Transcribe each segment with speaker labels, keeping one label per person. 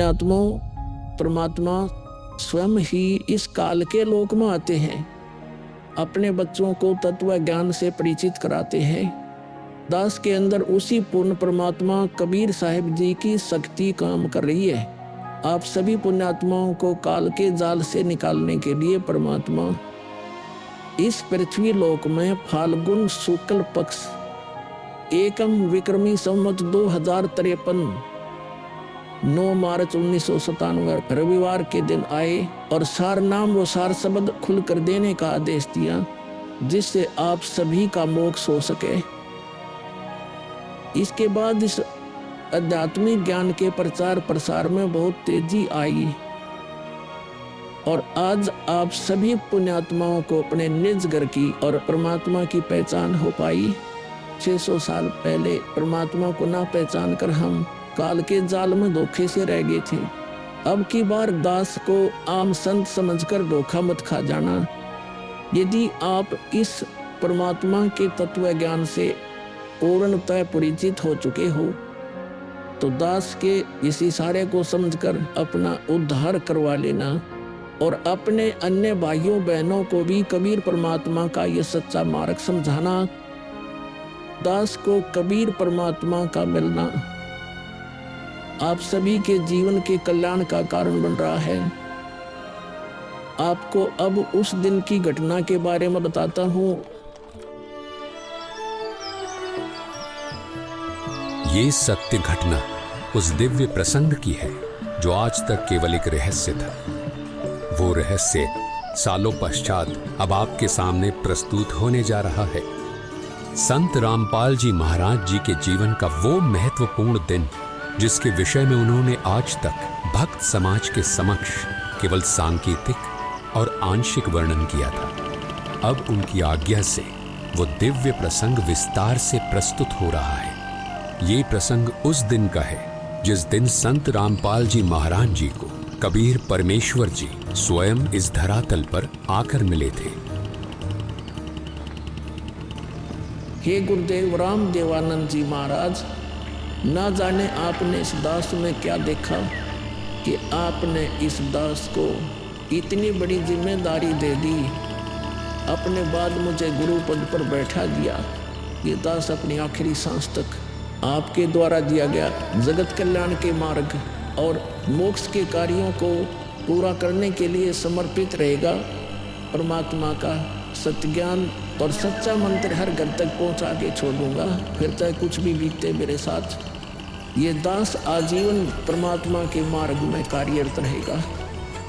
Speaker 1: पुण्यात्माओं, परमात्मा स्वयं ही इस काल के लोक में आते हैं, अपने बच्चों को तत्व ज्ञान से परिचित कराते हैं। दास के अंदर उसी पूर्ण परमात्मा कबीर साहिब जी की शक्ति काम कर रही है। आप सभी पुण्यात्माओं को काल के जाल से निकालने के लिए परमात्मा इस पृथ्वी लोक में फाल्गुन शुक्ल पक्ष एकम विक्रमी संवत 2053 9 मार्च 1997 रविवार के दिन आए और सार नाम व सार शब्द खुलकर देने का आदेश दिया, जिससे आप सभी का मोक्ष हो सके। इसके बाद इस आध्यात्मिक ज्ञान के प्रचार प्रसार में बहुत तेजी आई और आज आप सभी पुण्यात्माओं को अपने निज घर की और परमात्मा की पहचान हो पाई। 600 साल पहले परमात्मा को ना पहचान कर हम काल के जाल में धोखे से रह गए थे। अब की बार दास को आम संत समझकर धोखा मत खा जाना। यदि आप इस परमात्मा के तत्व ज्ञान से पूर्णतः परिचित हो चुके हो तो दास के इस इशारे को समझकर अपना उद्धार करवा लेना और अपने अन्य भाइयों बहनों को भी कबीर परमात्मा का यह सच्चा मार्ग समझाना। दास को कबीर परमात्मा का मिलना आप सभी के जीवन के कल्याण का कारण बन रहा है। आपको अब उस दिन की घटना के बारे में बताता हूँ।
Speaker 2: ये सत्य घटना उस दिव्य प्रसंग की है जो आज तक केवल एक रहस्य था। वो रहस्य सालों पश्चात अब आपके सामने प्रस्तुत होने जा रहा है। संत रामपाल जी महाराज जी के जीवन का वो महत्वपूर्ण दिन जिसके विषय में उन्होंने आज तक भक्त समाज के समक्ष केवल सांकेतिक और आंशिक वर्णन किया था, अब उनकी आज्ञा से वो दिव्य प्रसंग विस्तार से प्रस्तुत हो रहा है। ये प्रसंग उस दिन का है जिस दिन संत रामपाल जी महाराज जी को कबीर परमेश्वर जी स्वयं इस धरातल पर आकर मिले थे।
Speaker 1: हे गुरुदेव राम देवानंद जी महाराज, ना जाने आपने इस दास में क्या देखा कि आपने इस दास को इतनी बड़ी जिम्मेदारी दे दी। अपने बाद मुझे गुरु पद पर बैठा दिया। ये दास अपनी आखिरी सांस तक आपके द्वारा दिया गया जगत कल्याण के मार्ग और मोक्ष के कार्यों को पूरा करने के लिए समर्पित रहेगा। परमात्मा का सत्य ज्ञान और सच्चा मंत्र हर घर तक पहुंचा के छोड़ूंगा, फिर चाहे कुछ भी बीते मेरे साथ। ये दास आजीवन परमात्मा के मार्ग में कार्यरत रहेगा।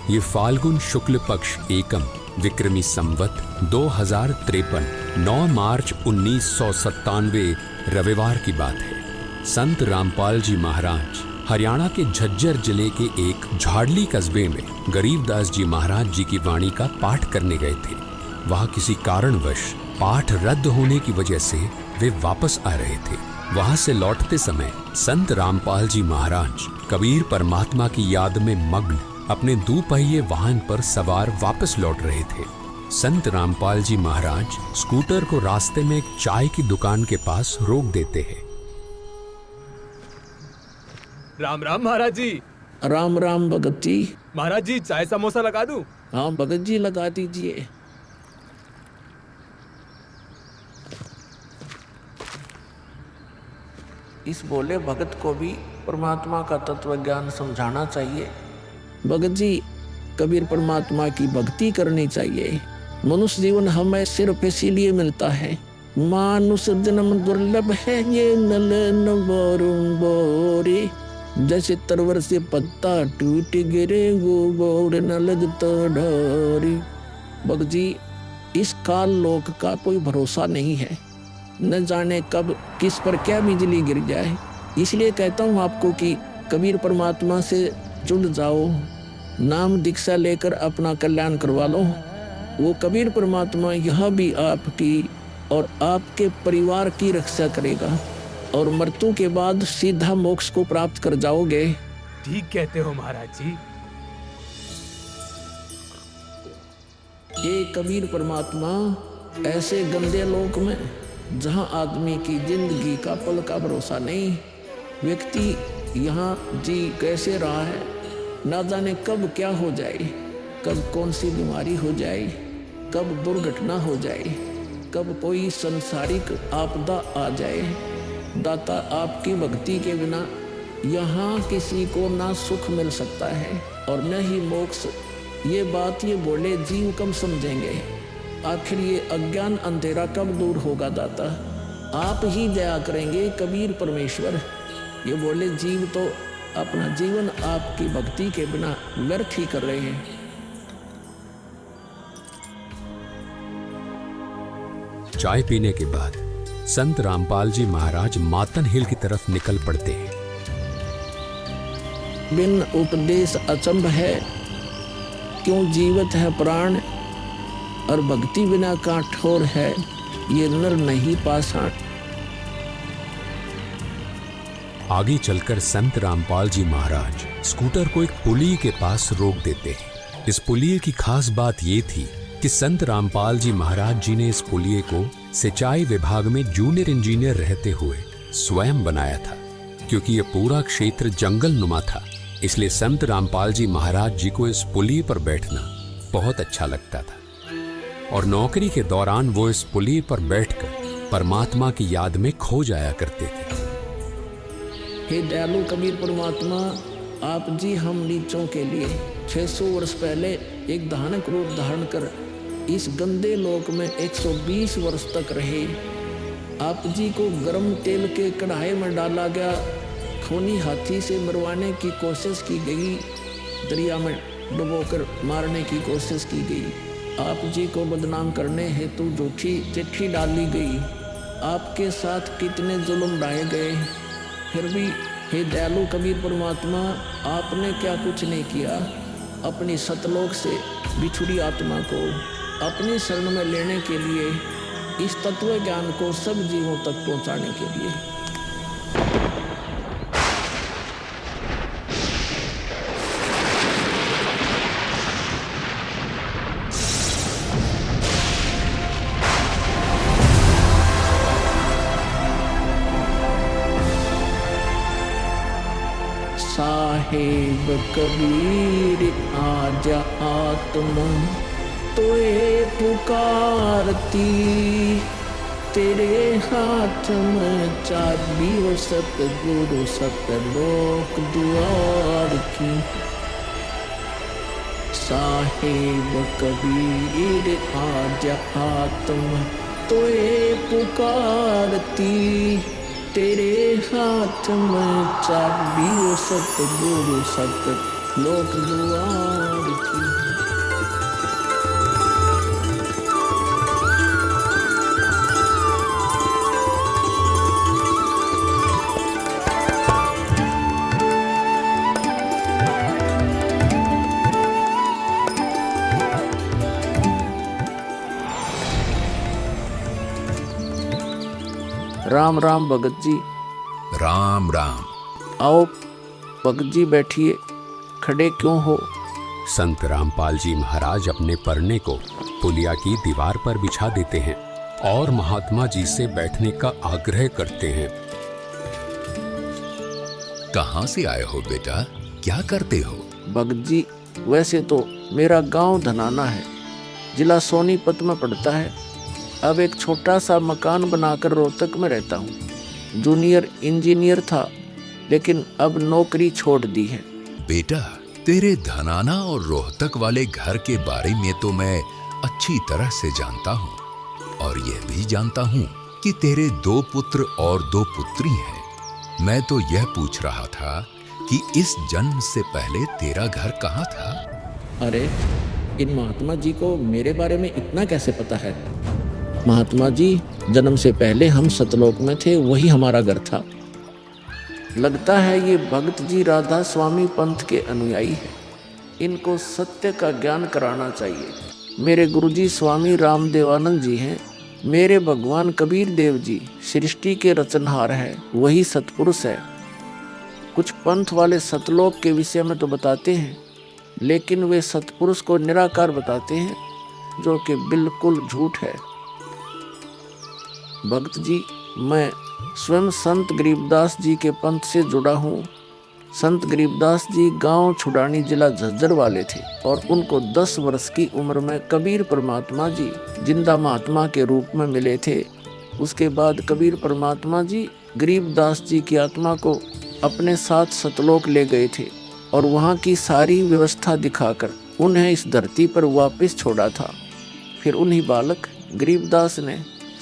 Speaker 2: ये फाल्गुन शुक्ल पक्ष एकम विक्रमी संवत 2053 9 मार्च 1997 रविवार की बात है। संत रामपाल जी महाराज हरियाणा के झज्जर जिले के एक झाड़ली कस्बे में गरीबदास जी महाराज जी की वाणी का पाठ करने गए थे। वहां किसी कारणवश पाठ रद्द होने की वजह से वे वापस आ रहे थे। वहां से लौटते समय संत रामपाल जी महाराज कबीर परमात्मा की याद में मग्न अपने दुपहिए वाहन पर सवार वापस लौट रहे थे। संत रामपाल जी महाराज स्कूटर को रास्ते में एक चाय की दुकान के पास रोक देते हैं।
Speaker 3: राम राम महाराज जी।
Speaker 1: राम राम भगत जी।
Speaker 3: महाराज जी चाय समोसा लगा दूं?
Speaker 1: हाँ भगत जी लगा दीजिए। इस बोले भगत को भी परमात्मा का तत्व ज्ञान समझाना चाहिए। भगत जी, कबीर परमात्मा की भक्ति करनी चाहिए। मनुष्य जीवन हमें सिर्फ इसीलिए मिलता है। मानुष जन्म दुर्लभ है ये नलन बोरे, जैसे तरवर से पत्ता टूट गिरे वो बोर न लगता ढोरी। भगत जी, इस काल लोक का कोई भरोसा नहीं है, न जाने कब किस पर क्या बिजली गिर जाए। इसलिए कहता हूँ आपको कि कबीर परमात्मा से जुड़ जाओ, नाम दीक्षा लेकर अपना कल्याण करवा लो। वो कबीर परमात्मा यह भी आपकी और आपके परिवार की रक्षा करेगा और मृत्यु के बाद सीधा मोक्ष को प्राप्त कर जाओगे।
Speaker 3: ठीक कहते हो महाराज जी।
Speaker 1: ये कबीर परमात्मा ऐसे गंदे लोक में जहां आदमी की जिंदगी का पल का भरोसा नहीं, व्यक्ति यहाँ जी कैसे रहा है ना जाने कब क्या हो जाए, कब कौन सी बीमारी हो जाए, कब दुर्घटना हो जाए, कब कोई संसारिक आपदा आ जाए। दाता, आपकी भक्ति के बिना यहाँ किसी को ना सुख मिल सकता है और न ही मोक्ष। ये बात ये बोले जीव कब समझेंगे? आखिर ये अज्ञान अंधेरा कब दूर होगा दाता? आप ही दया करेंगे कबीर परमेश्वर। ये बोले जीव तो अपना जीवन आपकी भक्ति के बिना व्यर्थ ही कर रहे हैं।
Speaker 2: चाय पीने के बाद संत रामपाल जी महाराज मातन हिल की तरफ निकल पड़ते हैं।
Speaker 1: बिन उपदेश अचंभ है, क्यों जीवत है प्राण, और भक्ति बिना काठोर है, ये नर नहीं पाषाण।
Speaker 2: आगे चलकर संत रामपाल जी महाराज स्कूटर को एक पुलिये के पास रोक देते हैं। इस पुलिये की खास बात ये थी कि संत रामपाल जी महाराज जी ने इस पुलिये को सिंचाई विभाग में जूनियर इंजीनियर रहते हुए स्वयं बनाया था। क्योंकि यह पूरा क्षेत्र जंगल नुमा था, इसलिए संत रामपाल जी महाराज जी को इस पुलिये पर बैठना बहुत अच्छा लगता था और नौकरी के दौरान वो इस पुलिये पर बैठकर परमात्मा की याद में खो जाया करते थे।
Speaker 1: हे दयालु कबीर परमात्मा, आप जी हम नीचों के लिए 600 वर्ष पहले एक धानक रूप धारण कर इस गंदे लोक में 120 वर्ष तक रहे। आप जी को गर्म तेल के कढ़ाई में डाला गया, खूनी हाथी से मरवाने की कोशिश की गई, दरिया में डुबोकर मारने की कोशिश की गई। आप जी को बदनाम करने हेतु झूठी चिट्ठी डाली गई। आपके साथ कितने जुल्म ढाए गए, फिर भी हे दयालु कबीर परमात्मा, आपने क्या कुछ नहीं किया। अपनी सतलोक से बिछुड़ी आत्मा को अपनी शरण में लेने के लिए, इस तत्व ज्ञान को सब जीवों तक पहुंचाने के लिए। साहेब कबीर आजा आत्मा तोए पुकारती, तेरे हाथ में चाबी वो सतगुरु सतलोक द्वार की। साहेब कबीर आजा आत्मा तोए पुकारती, तेरे हाथ में चाबी वो सतगुरु सतलोक द्वार की। राम राम भगत जी।
Speaker 2: राम राम।
Speaker 1: आओ भगत जी बैठिए, खड़े क्यों हो?
Speaker 2: संत रामपाल जी महाराज अपने परने को पुलिया की दीवार पर बिछा देते हैं और महात्मा जी से बैठने का आग्रह करते हैं।
Speaker 4: कहाँ से आए हो बेटा, क्या करते हो?
Speaker 1: भगत जी, वैसे तो मेरा गांव धनाना है, जिला सोनीपत में पड़ता है। अब एक छोटा सा मकान बनाकर रोहतक में रहता हूँ। जूनियर इंजीनियर था, लेकिन अब नौकरी छोड़ दी है।
Speaker 4: बेटा, तेरे धनाना और रोहतक वाले घर के बारे में तो मैं अच्छी तरह से जानता हूँ और यह भी जानता हूँ कि तेरे 2 पुत्र और 2 पुत्री हैं। मैं तो यह पूछ रहा था कि इस जन्म से पहले तेरा घर कहाँ था?
Speaker 1: अरे, इन महात्मा जी को मेरे बारे में इतना कैसे पता है? महात्मा जी, जन्म से पहले हम सतलोक में थे, वही हमारा घर था। लगता है ये भगत जी राधा स्वामी पंथ के अनुयायी हैं। इनको सत्य का ज्ञान कराना चाहिए। मेरे गुरुजी स्वामी रामदेवानंद जी हैं। मेरे भगवान कबीर देव जी सृष्टि के रचनहार हैं, वही सतपुरुष है। कुछ पंथ वाले सतलोक के विषय में तो बताते हैं, लेकिन वे सतपुरुष को निराकार बताते हैं, जो कि बिल्कुल झूठ है। भक्त जी, मैं स्वयं संत गरीबदास जी के पंथ से जुड़ा हूँ। संत गरीबदास जी गांव छुड़ानी जिला झज्जर वाले थे और उनको 10 वर्ष की उम्र में कबीर परमात्मा जी जिंदा महात्मा के रूप में मिले थे। उसके बाद कबीर परमात्मा जी गरीबदास जी की आत्मा को अपने साथ सतलोक ले गए थे और वहाँ की सारी व्यवस्था दिखाकर उन्हें इस धरती पर वापस छोड़ा था। फिर उन्हीं बालक गरीबदास ने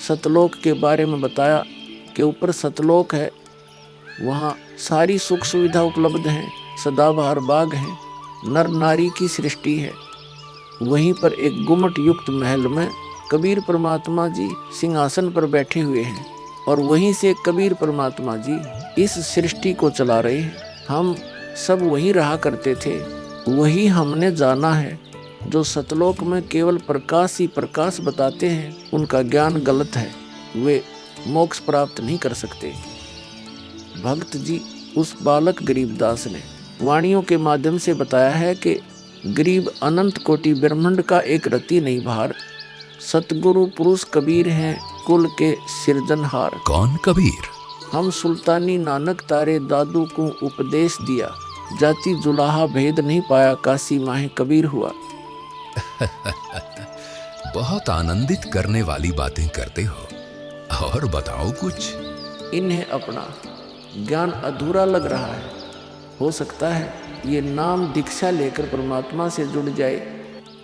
Speaker 1: सतलोक के बारे में बताया कि ऊपर सतलोक है, वहाँ सारी सुख सुविधा उपलब्ध हैं, सदाबहार बाग हैं, नर नारी की सृष्टि है। वहीं पर एक गुम्मट युक्त महल में कबीर परमात्मा जी सिंहासन पर बैठे हुए हैं और वहीं से कबीर परमात्मा जी इस सृष्टि को चला रहे हैं। हम सब वहीं रहा करते थे, वही हमने जाना है। जो सतलोक में केवल प्रकाश ही प्रकाश बताते हैं उनका ज्ञान गलत है, वे मोक्ष प्राप्त नहीं कर सकते। भक्त जी उस बालक गरीबदास ने वाणियों के माध्यम से बताया है कि गरीब अनंत कोटि ब्रह्मांड का एक रति नहीं भार, सतगुरु पुरुष कबीर हैं कुल के सिरजनहार।
Speaker 4: कौन कबीर?
Speaker 1: हम सुल्तानी नानक तारे दादू को उपदेश दिया, जाति जुलाहा भेद नहीं पाया, काशी माहे कबीर हुआ।
Speaker 4: बहुत आनंदित करने वाली बातें करते हो, और बताओ कुछ।
Speaker 1: इन्हें अपना ज्ञान अधूरा लग रहा है, हो सकता है ये नाम दीक्षा लेकर परमात्मा से जुड़ जाए।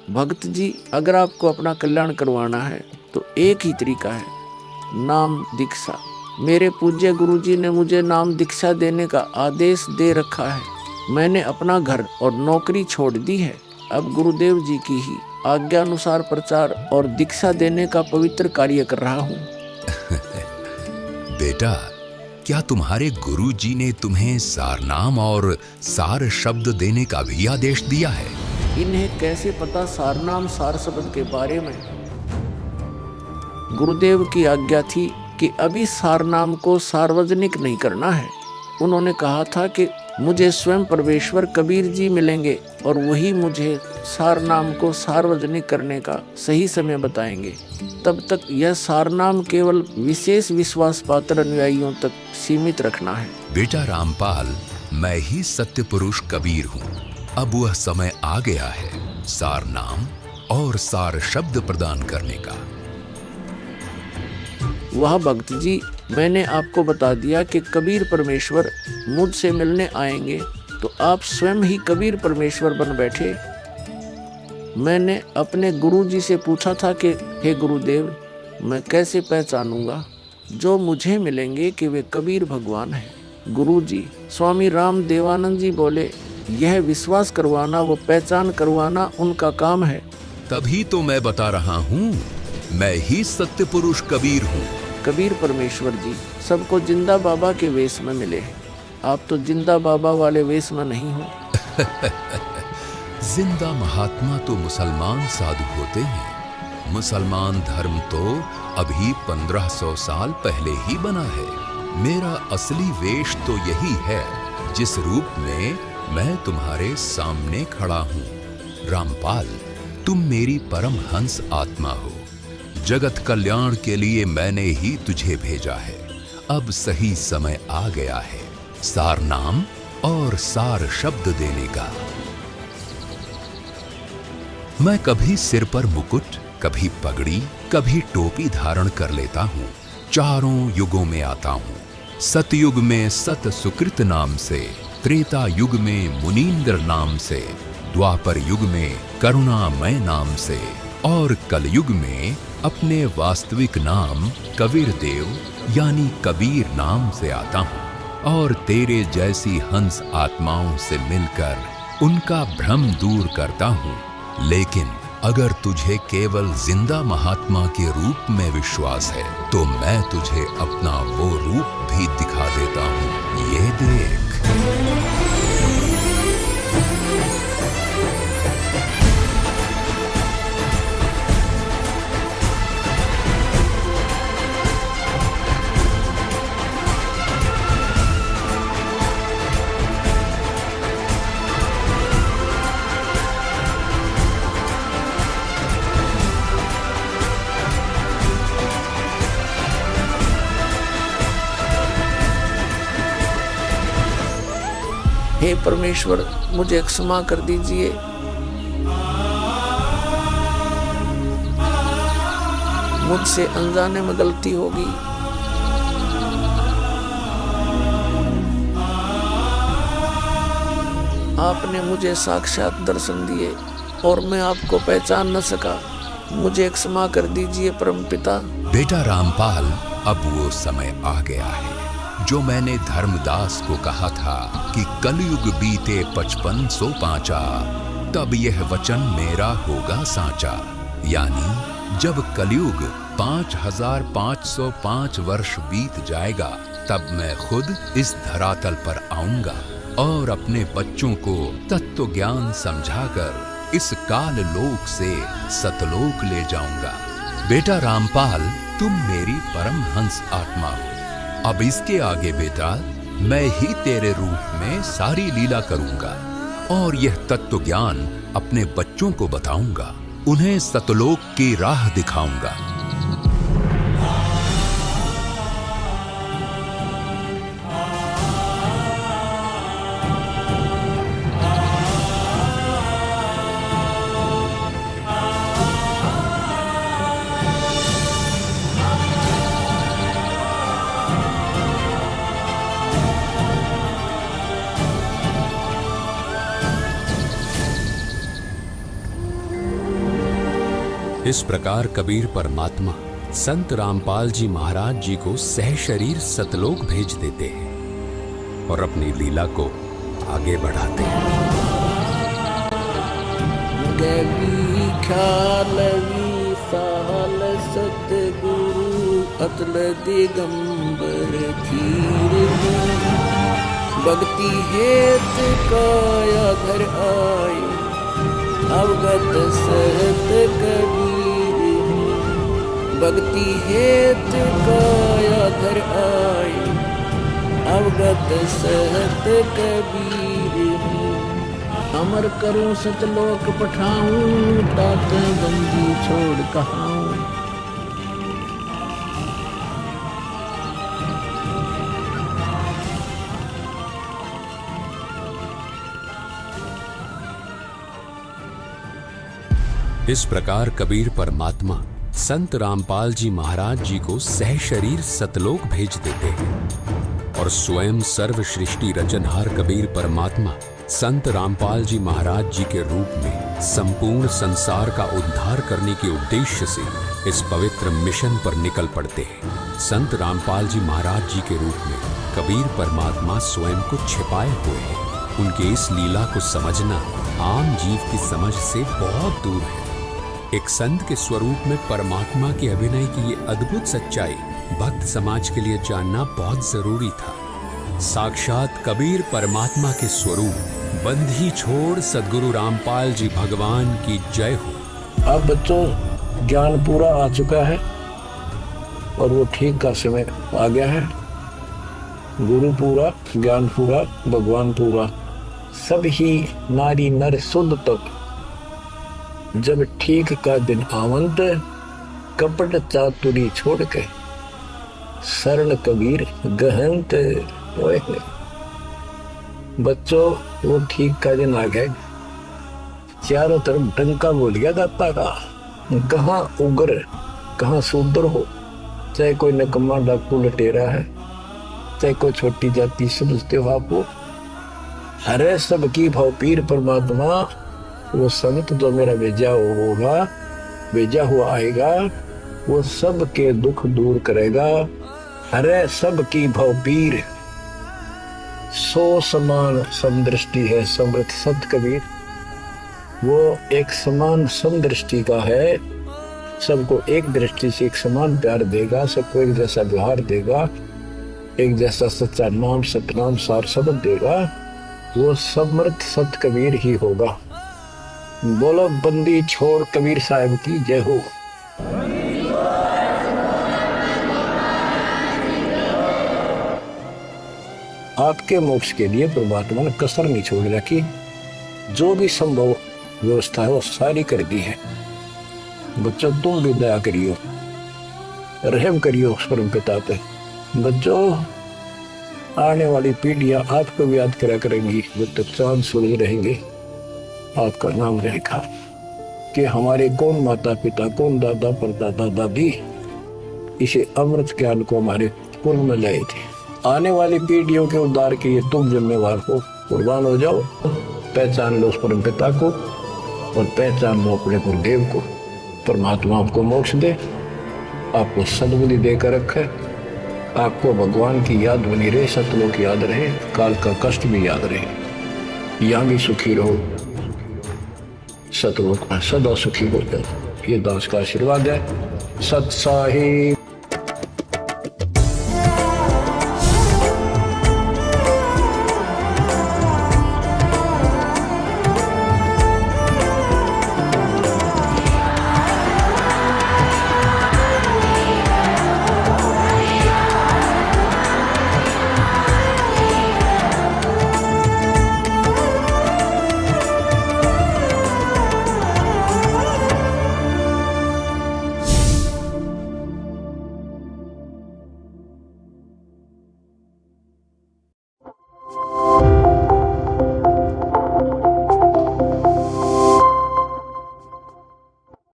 Speaker 1: भक्त जी अगर आपको अपना कल्याण करवाना है तो एक ही तरीका है, नाम दीक्षा। मेरे पूज्य गुरु जी ने मुझे नाम दीक्षा देने का आदेश दे रखा है। मैंने अपना घर और नौकरी छोड़ दी है, अब गुरुदेव जी की ही आज्ञा अनुसार प्रचार और दीक्षा देने का पवित्र कार्य कर रहा हूँ।
Speaker 4: बेटा, क्या तुम्हारे गुरु जी ने तुम्हें सारनाम और सार शब्द देने का भी आदेश दिया है?
Speaker 1: इन्हें कैसे पता सारनाम सार शब्द के बारे में? गुरुदेव की आज्ञा थी कि अभी सारनाम को सार्वजनिक नहीं करना है। उन्होंने कहा था कि मुझे स्वयं परमेश्वर कबीर जी मिलेंगे और वही मुझे सारनाम को सार्वजनिक करने का सही समय बताएंगे। तब तक यह सारनाम केवल विशेष विश्वास पात्र अनुयायियों तक सीमित रखना है।
Speaker 4: बेटा रामपाल, मैं ही सत्य पुरुष कबीर हूँ। अब वह समय आ गया है सारनाम और सार शब्द प्रदान करने का।
Speaker 1: वह भक्त जी, मैंने आपको बता दिया कि कबीर परमेश्वर मुझसे मिलने आएंगे, तो आप स्वयं ही कबीर परमेश्वर बन बैठे। मैंने अपने गुरु जी से पूछा था कि हे गुरुदेव, मैं कैसे पहचानूंगा जो मुझे मिलेंगे कि वे कबीर भगवान हैं? गुरु जी स्वामी राम देवानंद जी बोले, यह विश्वास करवाना, वो पहचान करवाना उनका काम है।
Speaker 4: तभी तो मैं बता रहा हूँ, मैं ही सत्य पुरुष कबीर हूँ।
Speaker 1: कबीर परमेश्वर जी सबको जिंदा बाबा के वेश में मिले हैं, आप तो जिंदा बाबा वाले वेश में नहीं हो।
Speaker 4: जिंदा महात्मा तो मुसलमान साधु होते हैं। मुसलमान धर्म तो अभी 1500 साल पहले ही बना है। मेरा असली वेश तो यही है जिस रूप में मैं तुम्हारे सामने खड़ा हूँ। रामपाल, तुम मेरी परम हंस आत्मा हो। जगत कल्याण के लिए मैंने ही तुझे भेजा है। अब सही समय आ गया है सार नाम और सार शब्द देने का। मैं कभी सिर पर मुकुट, कभी पगड़ी, कभी टोपी धारण कर लेता हूँ। चारों युगों में आता हूँ। सतयुग में सत सुकृत नाम से, त्रेता युग में मुनींद्र नाम से, द्वापर युग में करुणामय नाम से और कलयुग में अपने वास्तविक नाम कबीर देव यानी कबीर नाम से आता हूँ और तेरे जैसी हंस आत्माओं से मिलकर उनका भ्रम दूर करता हूँ। लेकिन अगर तुझे केवल जिंदा महात्मा के रूप में विश्वास है तो मैं तुझे अपना वो रूप भी दिखा देता हूँ। ये देख।
Speaker 1: हे परमेश्वर, मुझे क्षमा कर दीजिए। मुझसे अनजाने में गलती होगी। आपने मुझे साक्षात दर्शन दिए और मैं आपको पहचान न सका। मुझे क्षमा कर दीजिए परमपिता।
Speaker 4: बेटा रामपाल, अब वो समय आ गया है जो मैंने धर्मदास को कहा था कि कलयुग बीते 55 पांचा, तब यह वचन मेरा होगा साचा। यानी जब कलयुग 5505 वर्ष बीत जाएगा, तब मैं खुद इस धरातल पर आऊंगा और अपने बच्चों को तत्व ज्ञान समझाकर इस काल लोक से सतलोक ले जाऊंगा। बेटा रामपाल, तुम मेरी परम हंस आत्मा हो। अब इसके आगे बेटा, मैं ही तेरे रूप में सारी लीला करूंगा और यह तत्व ज्ञान अपने बच्चों को बताऊंगा, उन्हें सतलोक की राह दिखाऊंगा।
Speaker 2: इस प्रकार कबीर परमात्मा संत रामपाल जी महाराज जी को सह शरीर सतलोक भेज देते हैं और अपनी लीला को आगे बढ़ाते हैं।
Speaker 1: गवी ख्यालवी साल सतगुरु अतल दिगंबर धीर भक्ति हेत काया धर आए अवगत सहत कबीर। भक्ति हेत काया धर आए अवगत सहत कबीर। अमर करूं सतलोक पठाऊं तात बंदी छोड़ कहाऊं।
Speaker 2: इस प्रकार कबीर परमात्मा संत रामपाल जी महाराज जी को सह शरीर सतलोक भेज देते हैं और स्वयं सर्व सृष्टि रचनहार कबीर परमात्मा संत रामपाल जी महाराज जी के रूप में संपूर्ण संसार का उद्धार करने के उद्देश्य से इस पवित्र मिशन पर निकल पड़ते हैं। संत रामपाल जी महाराज जी के रूप में कबीर परमात्मा स्वयं को छिपाए हुए हैं। उनके इस लीला को समझना आम जीव की समझ से बहुत दूर है। एक संत के स्वरूप में परमात्मा के अभिनय की ये अद्भुत सच्चाई भक्त समाज के लिए जानना बहुत जरूरी था। साक्षात कबीर परमात्मा के स्वरूप बंधी छोड़ सद्गुरु रामपाल जी भगवान की जय हो।
Speaker 1: अब बच्चों, ज्ञान पूरा आ चुका है और वो ठीक का समय आ गया है। गुरु पूरा, ज्ञान पूरा, भगवान पूरा, सब ही नारी नर शुद्ध तक। जब ठीक का दिन आवंत, कपट चातुरी छोड़ के शरण कबीर गहनत। बच्चों, वो ठीक का दिन आ गया। चारों तरफ डंका बोल गया दाता का। कहाँ उग्र, कहाँ शूद्र हो, चाहे कोई नकम्मा डाकू लटेरा है, चाहे कोई छोटी जाति समझते हो आपको, हरे सबकी भाव पीर परमात्मा। वो संत जो मेरा भेजा होगा, भेजा हुआ आएगा, वो सब के दुख दूर करेगा। हरे सबकी भाव पीर, सो समान समदृष्टि है समृत सत कबीर। वो एक समान समदृष्टि का है, सबको एक दृष्टि से एक समान प्यार देगा, सबको एक जैसा व्यवहार देगा, एक जैसा सच्चा नाम सतनाम सार शब्द देगा। वो समर्थ सत कबीर ही होगा। बोलो बंदी छोड़ कबीर साहब की जय हो। आपके मोक्ष के लिए परमात्मा ने कसर नहीं छोड़ रखी। जो भी संभव व्यवस्था है वो सारी कर दी है। बच्चों, तुम भी दया करियो, रहम करियो उस परम पिता पे। बच्चों, आने वाली पीढ़ियां आपको भी याद करा करेंगी। जब तक चांद सूरज रहेंगे आपका नाम रहेगा कि हमारे कौन माता पिता, कौन दादा परदादा दादी इसे अमृत ज्ञान को हमारे कुल में लाए थे। आने वाली पीढ़ियों के उद्धार के लिए तुम जिम्मेवार हो, कुर्बान हो जाओ। पहचान लो उस परम पिता को और पहचान लो अपने गुरुदेव को। परमात्मा आपको मोक्ष दे, आपको सद्बुद्धि देकर रखे, आपको भगवान की याद बनी रहे, सतलोक याद रहे, काल का कष्ट भी याद रहे, यहाँ भी सुखी रहो, सतलोक में सदा सुखी हो जाए। ये दास का आशीर्वाद है। सत साहिब।